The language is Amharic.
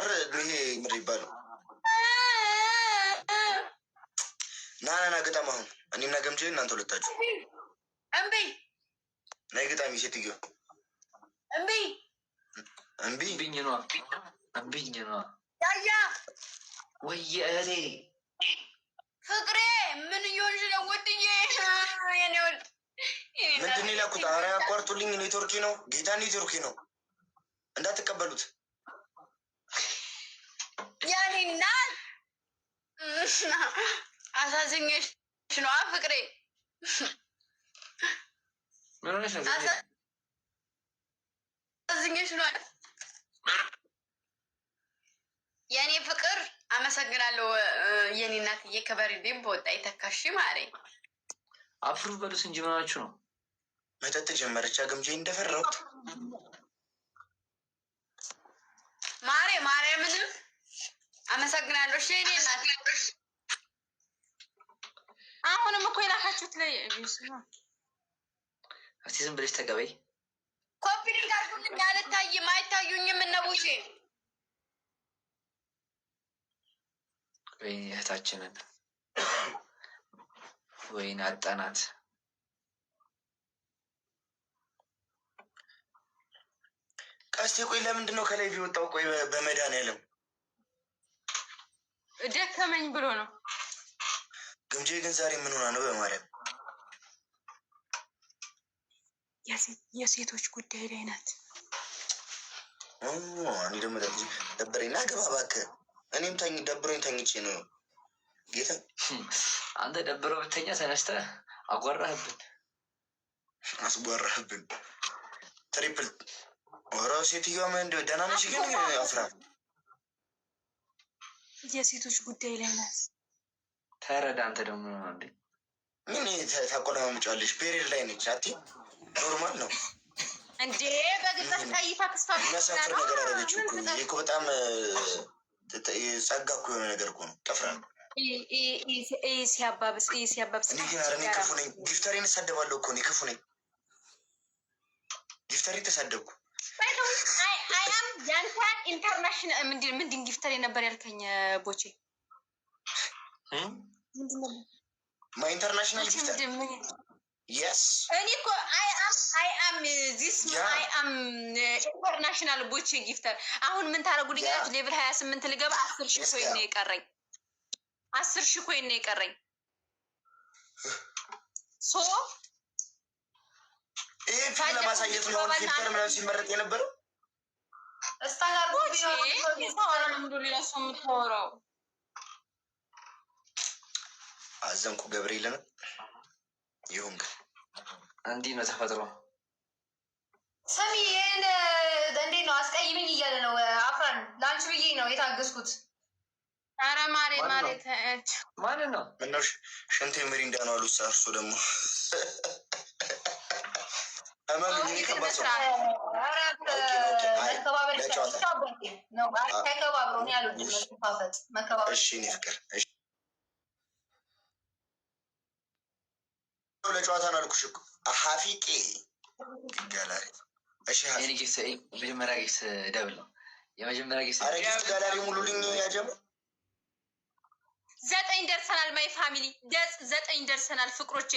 ጥር ይሄ ምን ይባላል? ናና ግጣም አሁን እኔና ገምቼ እናንተ ሁለታችሁ እምቢ ናይ ግጣሚ ሴትዮ እምቢ እምቢ እምቢኝ ነው እምቢኝ ነው ያያ ወይዬ ፍቅሬ ምን እየሆንሽ ነው? ወድዬ የኔ ወድ ምንድን ነው ይላኩት? ኧረ ያቋርጡልኝ። ኔትወርኪ ነው ጌታ ኔትወርኪ ነው እንዳትቀበሉት። ያኔ እናት አሳዝኜሽ ነው ፍቅሬ። ምን ሆነሽ ነው? አሳዝኜሽ ነው የኔ ፍቅር። አመሰግናለሁ የኔ እናትዬ። ከበርዴም በወጣ የተካሽ ማሬ። አፍሩ በሉስ እንጂ ምናችሁ ነው? መጠጥ ጀመረች ገምቼ እንደፈራሁት ማሬ ማርያምንም አመሰግናለሁ። እሺ የኔ እናት። አሁንም እኮ የላካችሁት ላይ እስቲ ዝም ብለሽ ተቀበይ። ኮፒ ሊንክ አድርጉልኝ። አልታይም አይታዩኝም እነቡቼ። ወይኔ እህታችንን ወይኔ አጣናት። ቀስቴ ቆይ ለምንድን ነው ከላይ ቢወጣው? ቆይ በመድኃኒዓለም ደከመኝ ብሎ ነው። ገምቼ ግን ዛሬ ምን ሆና ነው? በማርያም የሴቶች ጉዳይ ላይ ናት። እኔ ደግሞ ደበረኝና ገባ እባክህ። እኔም ደብሮኝ ተኝቼ ነው ጌታ። አንተ ደብሮ ብተኛ ተነስተህ አጓራህብን አስጓራህብን። ትሪፕል ወራ ሴትዮዋ ምን እንደው ደህና ነሽ? ግን አፍራ የሴቶች ጉዳይ ላይ ናት። ተረዳ። አንተ ደግሞ እንዴ ምን ታቆላምጫለሽ? ፔሪድ ላይ ነች። አቲ ኖርማል ነው እንዴ? በግልጽ ታይፋ ተስፋ የሚያሳፍር ነገር አደረገች እኮ። ይሄ እኮ በጣም ጸጋ እኮ የሆነ ነገር እኮ ነው። ጠፍራ ነው ሲያባብስ እንዴ? ግን አረ እኔ ክፉ ነኝ። ጊፍተሬን እሳደባለሁ እኮ እኔ ክፉ ነኝ። ጊፍተሬ ተሳደብኩ። አም ያንተን ኢንተርናሽናል ምንድን ጊፍተሬ ነበር ያልከኝ ቦቼ? ማይ ኢንተርናሽናል ጊፍተር የስ እኔ እኮ ኢንተርናሽናል ቦቼ ጊፍተር። አሁን ምን ታደርጉልኛላችሁ? ሌቭል 28 ልገባ 10,000 ኮይን ነው የቀረኝ። 10,000 ኮይን ነው የቀረኝ። ሶ ይሄ ፊልም ለማሳየት ነው ፊልተር ምናምን ሲመረጥ የነበረው። ቦቼ ይሰዋራ ምንድን ነው ሌላ ሰው የምታወራው? አዘንኩ ገብርኤል ነው ይሁን። ግን እንዲህ ነው ተፈጥሮ። ስሚ ይሄን እንዴት ነው አስቀይምኝ እያለ ነው አፍራን። ላንቺ ብዬ ነው የታገስኩት። ኧረ ማሬ ማን ነው? ምነው ሽንቴ ሚሪንዳ ነው አሉ። እርሶ ደግሞ ለጨዋታ ነው አልኩሽ እኮ ሀፊቄ ጋላሪ። እሺ የመጀመሪያ ጊስ ደብል ነው። የመጀመሪያ ጊስ አረጊት ጋላሪ ሙሉልኝ። ያጀም 9 ደርሰናል። ማይ ፋሚሊ 9 ደርሰናል ፍቅሮቼ።